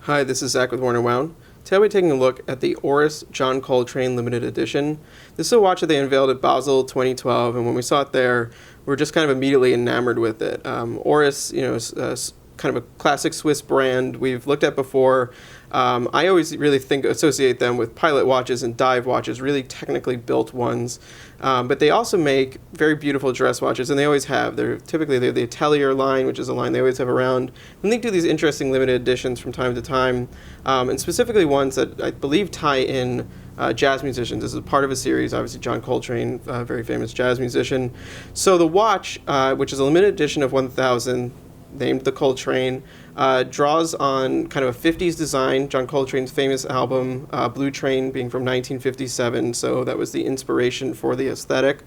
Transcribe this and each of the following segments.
Hi, this is Zach with Worn&Wound. Today we're taking a look at the Oris John Coltrane Limited Edition. This is a watch that they unveiled at Basel 2012, and when we saw it there, we were just kind of immediately enamored with it. Oris, is kind of a classic Swiss brand we've looked at before. I always really associate them with pilot watches and dive watches, really technically built ones. But they also make very beautiful dress watches, and they always have. They're the Atelier line, which is a line they always have around. And they do these interesting limited editions from time to time, and specifically ones that I believe tie in jazz musicians. This is part of a series, obviously John Coltrane, very famous jazz musician. So the watch, which is a limited edition of 1000, named the Coltrane, draws on kind of a 50s design, John Coltrane's famous album, Blue Train, being from 1957, so that was the inspiration for the aesthetic.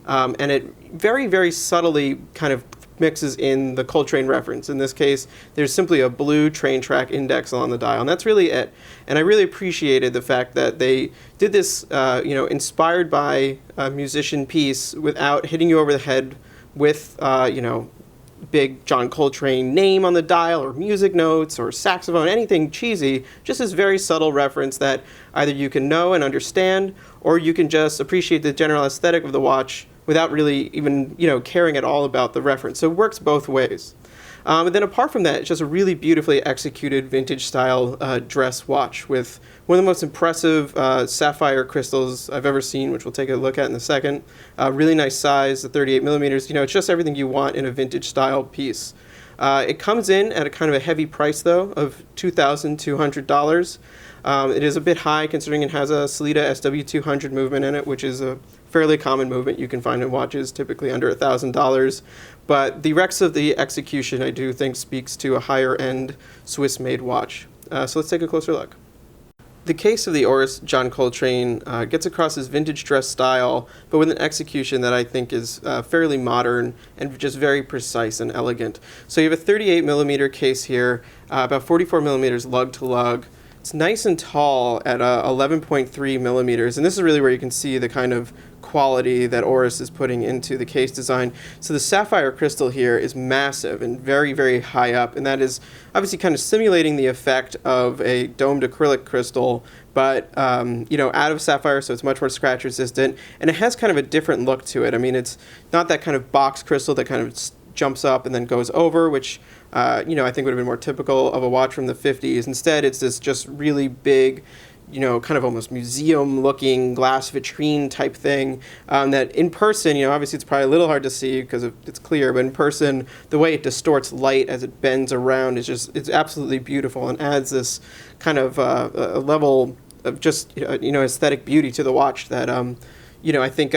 And it very, very subtly kind of mixes in the Coltrane reference. In this case, there's simply a blue train track index on the dial, and that's really it. And I really appreciated the fact that they did this, inspired by a musician piece without hitting you over the head with, big John Coltrane name on the dial or music notes or saxophone, anything cheesy, just this very subtle reference that either you can know and understand, or you can just appreciate the general aesthetic of the watch without really even, caring at all about the reference. So it works both ways. And then apart from that, it's just a really beautifully executed vintage style dress watch with one of the most impressive sapphire crystals I've ever seen, which we'll take a look at in a second. Really nice size, the 38 millimeters. It's just everything you want in a vintage style piece. It comes in at a kind of a heavy price, though, of $2,200. It is a bit high considering it has a Sellita SW200 movement in it, which is a fairly common movement you can find in watches, typically under $1,000. But the rest of the execution, I do think, speaks to a higher-end Swiss-made watch. So let's take a closer look. The case of the Oris John Coltrane gets across his vintage dress style, but with an execution that I think is fairly modern and just very precise and elegant. So you have a 38 millimeter case here, about 44 millimeters lug to lug. It's nice and tall at 11.3 millimeters, and this is really where you can see the kind of quality that Oris is putting into the case design. So the sapphire crystal here is massive and very, very high up, and that is obviously kind of simulating the effect of a domed acrylic crystal, but out of sapphire, so it's much more scratch resistant, and it has kind of a different look to it. I mean, it's not that kind of box crystal that kind of jumps up and then goes over, which I think would have been more typical of a watch from the 50s. Instead, it's this just really big, kind of almost museum-looking glass vitrine type thing that in person, obviously it's probably a little hard to see because it's clear, but in person, the way it distorts light as it bends around it's absolutely beautiful and adds this kind of a level of just, aesthetic beauty to the watch that, I think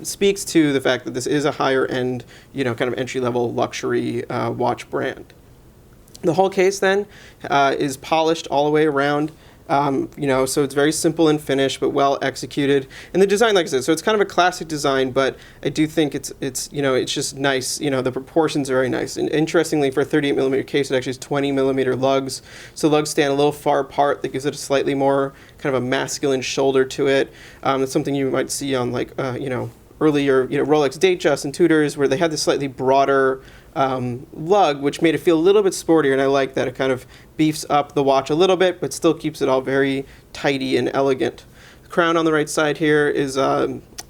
speaks to the fact that this is a higher end, kind of entry level luxury watch brand. The whole case then is polished all the way around. So it's very simple in finish, but well executed. And the design, like I said, so it's kind of a classic design, but I do think it's just nice. The proportions are very nice. And interestingly, for a 38 millimeter case, it actually has 20 millimeter lugs. So lugs stand a little far apart. That gives it a slightly more kind of a masculine shoulder to it. That's something you might see on earlier, Rolex Datejust and Tudors, where they had this slightly broader lug, which made it feel a little bit sportier, and I like that. It kind of beefs up the watch a little bit, but still keeps it all very tidy and elegant. The crown on the right side here is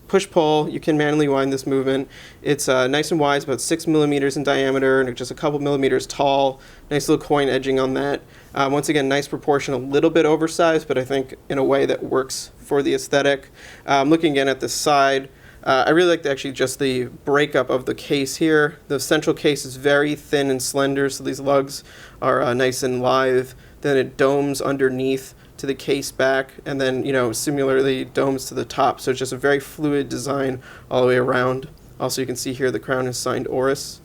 push-pull. You can manually wind this movement. It's nice and wide, it's about 6 millimeters in diameter, and just a couple millimeters tall. Nice little coin edging on that. Once again, nice proportion, a little bit oversized, but I think in a way that works for the aesthetic. Looking again at the side, I really like just the breakup of the case here. The central case is very thin and slender, so these lugs are nice and lithe. Then it domes underneath to the case back, and then, similarly domes to the top. So it's just a very fluid design all the way around. Also, you can see here the crown is signed Oris.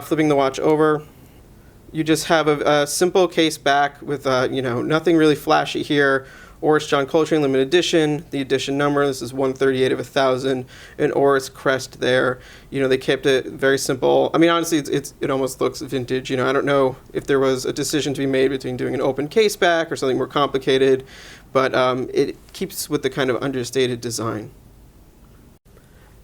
Flipping the watch over, you just have a simple case back with, nothing really flashy here. Oris John Coltrane Limited Edition, the edition number, this is 138 of 1,000, an Oris crest there. They kept it very simple. I mean, honestly, it almost looks vintage. I don't know if there was a decision to be made between doing an open case back or something more complicated, but it keeps with the kind of understated design.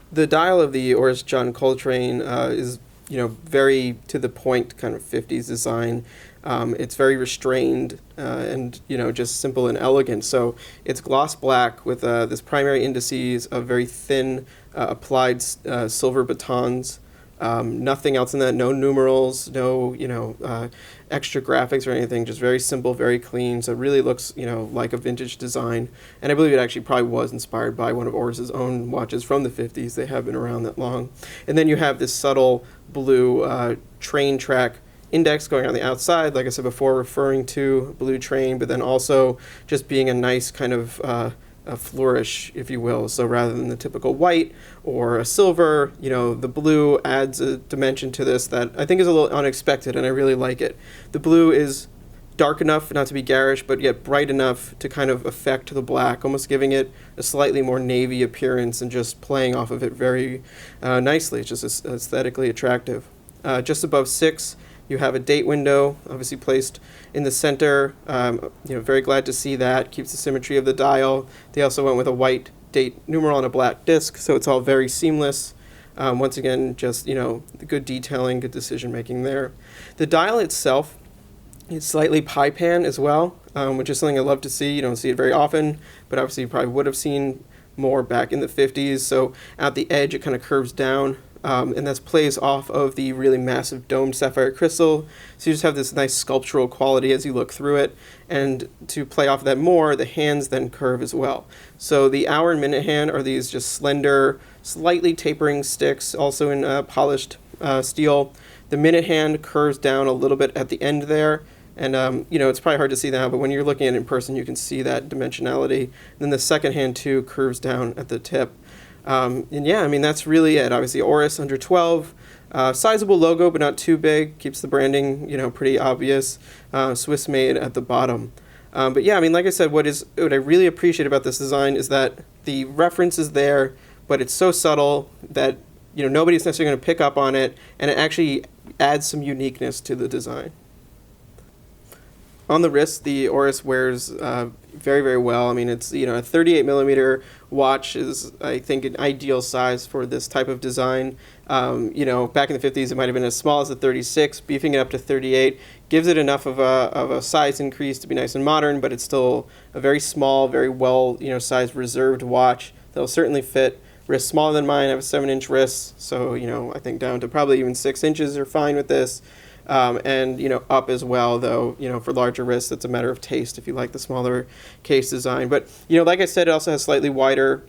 The dial of the Oris John Coltrane is very to the point kind of 50s design. It's very restrained and just simple and elegant. So it's gloss black with this primary indices of very thin applied silver batons. Nothing else in that. No numerals. No extra graphics or anything. Just very simple, very clean. So it really looks like a vintage design. And I believe it actually probably was inspired by one of Oris's own watches from the 50s. They have been around that long. And then you have this subtle blue train track index going on the outside, like I said before, referring to blue train, but then also just being a nice kind of a flourish, if you will. So rather than the typical white or a silver, the blue adds a dimension to this that I think is a little unexpected, and I really like it. The blue is dark enough not to be garish, but yet bright enough to kind of affect the black, almost giving it a slightly more navy appearance and just playing off of it very nicely. It's just aesthetically attractive. Just above 6, you have a date window, obviously placed in the center. Very glad to see that. Keeps the symmetry of the dial. They also went with a white date numeral on a black disc, so it's all very seamless. Once again, just good detailing, good decision making there. The dial itself is slightly pie pan as well, which is something I love to see. You don't see it very often, but obviously you probably would have seen more back in the 50s. So at the edge, it kind of curves down. And that plays off of the really massive domed sapphire crystal. So you just have this nice sculptural quality as you look through it. And to play off of that more, the hands then curve as well. So the hour and minute hand are these just slender, slightly tapering sticks, also in polished steel. The minute hand curves down a little bit at the end there. And, it's probably hard to see now, but when you're looking at it in person, you can see that dimensionality. And then the second hand, too, curves down at the tip. That's really it. Obviously, Oris under 12, sizable logo, but not too big. Keeps the branding, pretty obvious. Swiss made at the bottom. Like I said, what I really appreciate about this design is that the reference is there, but it's so subtle that nobody's necessarily going to pick up on it, and it actually adds some uniqueness to the design. On the wrist, the Oris wears very, very well. It's, a 38 millimeter watch is, I think, an ideal size for this type of design. Back in the 50s, it might have been as small as a 36. Beefing it up to 38 gives it enough of a size increase to be nice and modern, but it's still a very small, very well, sized reserved watch that'll certainly fit wrists smaller than mine. I have a 7-inch wrist, so, I think down to probably even 6 inches are fine with this. Up as well, though, for larger wrists, it's a matter of taste if you like the smaller case design. But, like I said, it also has slightly wider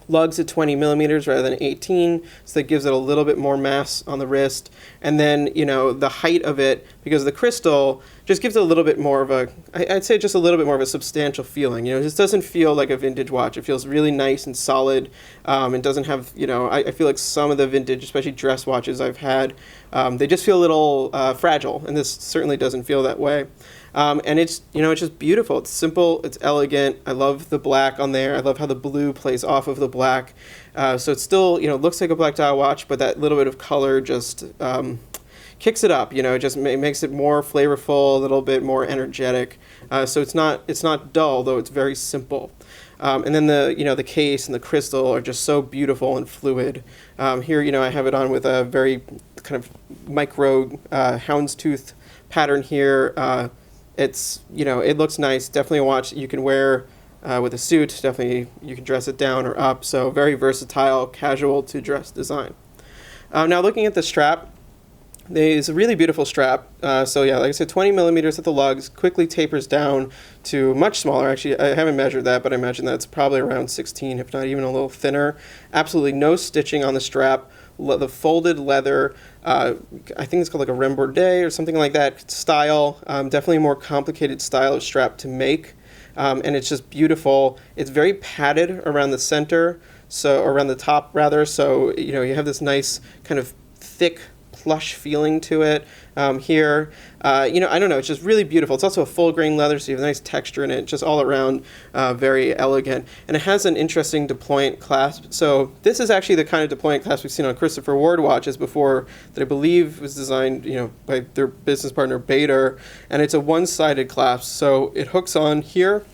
lugs at 20 millimeters rather than 18, so that gives it a little bit more mass on the wrist. And then, the height of it, because of the crystal, just gives it a little bit more of I'd say just a little bit more of a substantial feeling. It just doesn't feel like a vintage watch. It feels really nice and solid. It doesn't have, I feel like some of the vintage, especially dress watches I've had, they just feel a little fragile, and this certainly doesn't feel that way. And it's, it's just beautiful. It's simple. It's elegant. I love the black on there. I love how the blue plays off of the black. So it's still, looks like a black dial watch, but that little bit of color just kicks it up. It just makes it more flavorful, a little bit more energetic. So it's not dull, though it's very simple. And then the case and the crystal are just so beautiful and fluid. Here, I have it on with a very kind of micro houndstooth pattern here. It's, it looks nice. Definitely a watch you can wear with a suit. Definitely you can dress it down or up. So very versatile, casual to dress design. Now looking at the strap, it's a really beautiful strap. Like I said, 20 millimeters at the lugs, quickly tapers down to much smaller. Actually, I haven't measured that, but I imagine that's probably around 16, if not even a little thinner. Absolutely no stitching on the strap. The folded leather, I think it's called like a Remboursade or something like that style. Definitely a more complicated style of strap to make. And it's just beautiful. It's very padded around the center, or around the top rather. So, you have this nice kind of thick plush feeling to it here. I don't know, it's just really beautiful. It's also a full grain leather, so you have a nice texture in it, just all around very elegant. And it has an interesting deployant clasp. So this is actually the kind of deployant clasp we've seen on Christopher Ward watches before that I believe was designed, by their business partner Bader. And it's a one-sided clasp, so it hooks on here,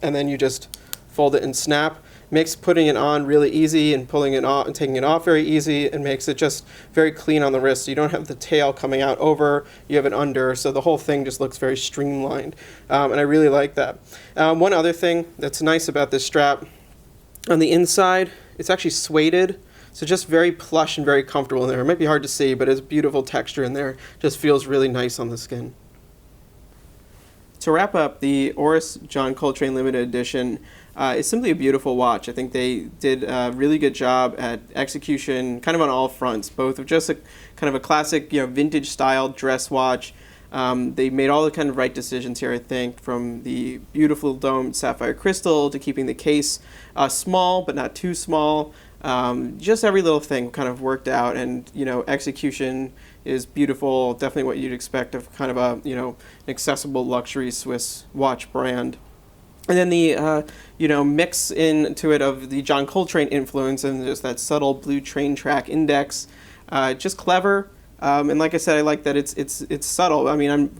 and then you just fold it and snap. makes putting it on really easy and pulling it off and taking it off very easy, and makes it just very clean on the wrist. So you don't have the tail coming out over, you have it under, so the whole thing just looks very streamlined, and I really like that. One other thing that's nice about this strap, on the inside, it's actually suede, so just very plush and very comfortable in there. It might be hard to see, but it's beautiful texture in there. Just feels really nice on the skin. To wrap up, the Oris John Coltrane Limited Edition is simply a beautiful watch. I think they did a really good job at execution, kind of on all fronts, both of just a kind of a classic, vintage style dress watch. They made all the kind of right decisions here, I think, from the beautiful domed sapphire crystal to keeping the case small but not too small. Just every little thing kind of worked out, and execution is beautiful. Definitely what you'd expect of kind of a an accessible luxury Swiss watch brand. And then the mix into it of the John Coltrane influence and just that subtle blue train track index, just clever. And like I said, I like that it's subtle. I mean,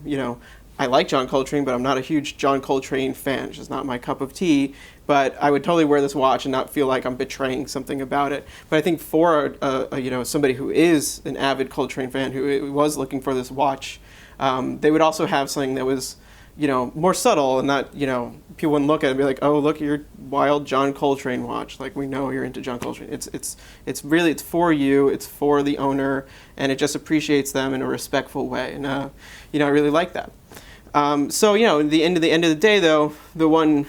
I like John Coltrane, but I'm not a huge John Coltrane fan. It's just not my cup of tea. But I would totally wear this watch and not feel like I'm betraying something about it. But I think for somebody who is an avid Coltrane fan who was looking for this watch, they would also have something that was more subtle, and not people wouldn't look at it and be like, oh, look at your wild John Coltrane watch. Like, we know you're into John Coltrane. It's really for you. It's for the owner, and it just appreciates them in a respectful way. And I really like that. So at the end of the day, though, the one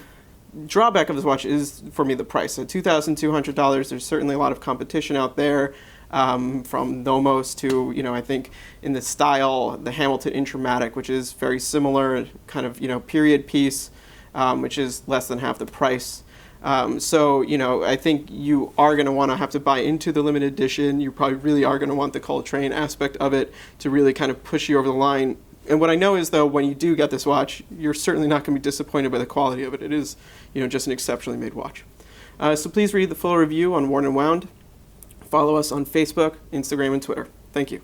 drawback of this watch is, for me, the price. So $2,200. There's certainly a lot of competition out there, from Nomos to I think in the style, the Hamilton Intramatic, which is very similar, kind of period piece, which is less than half the price. So I think you are going to want to have to buy into the limited edition. You probably really are going to want the Coltrane aspect of it to really kind of push you over the line. And what I know is, though, when you do get this watch, you're certainly not going to be disappointed by the quality of it. It is, just an exceptionally made watch. So please read the full review on Worn&Wound. Follow us on Facebook, Instagram, and Twitter. Thank you.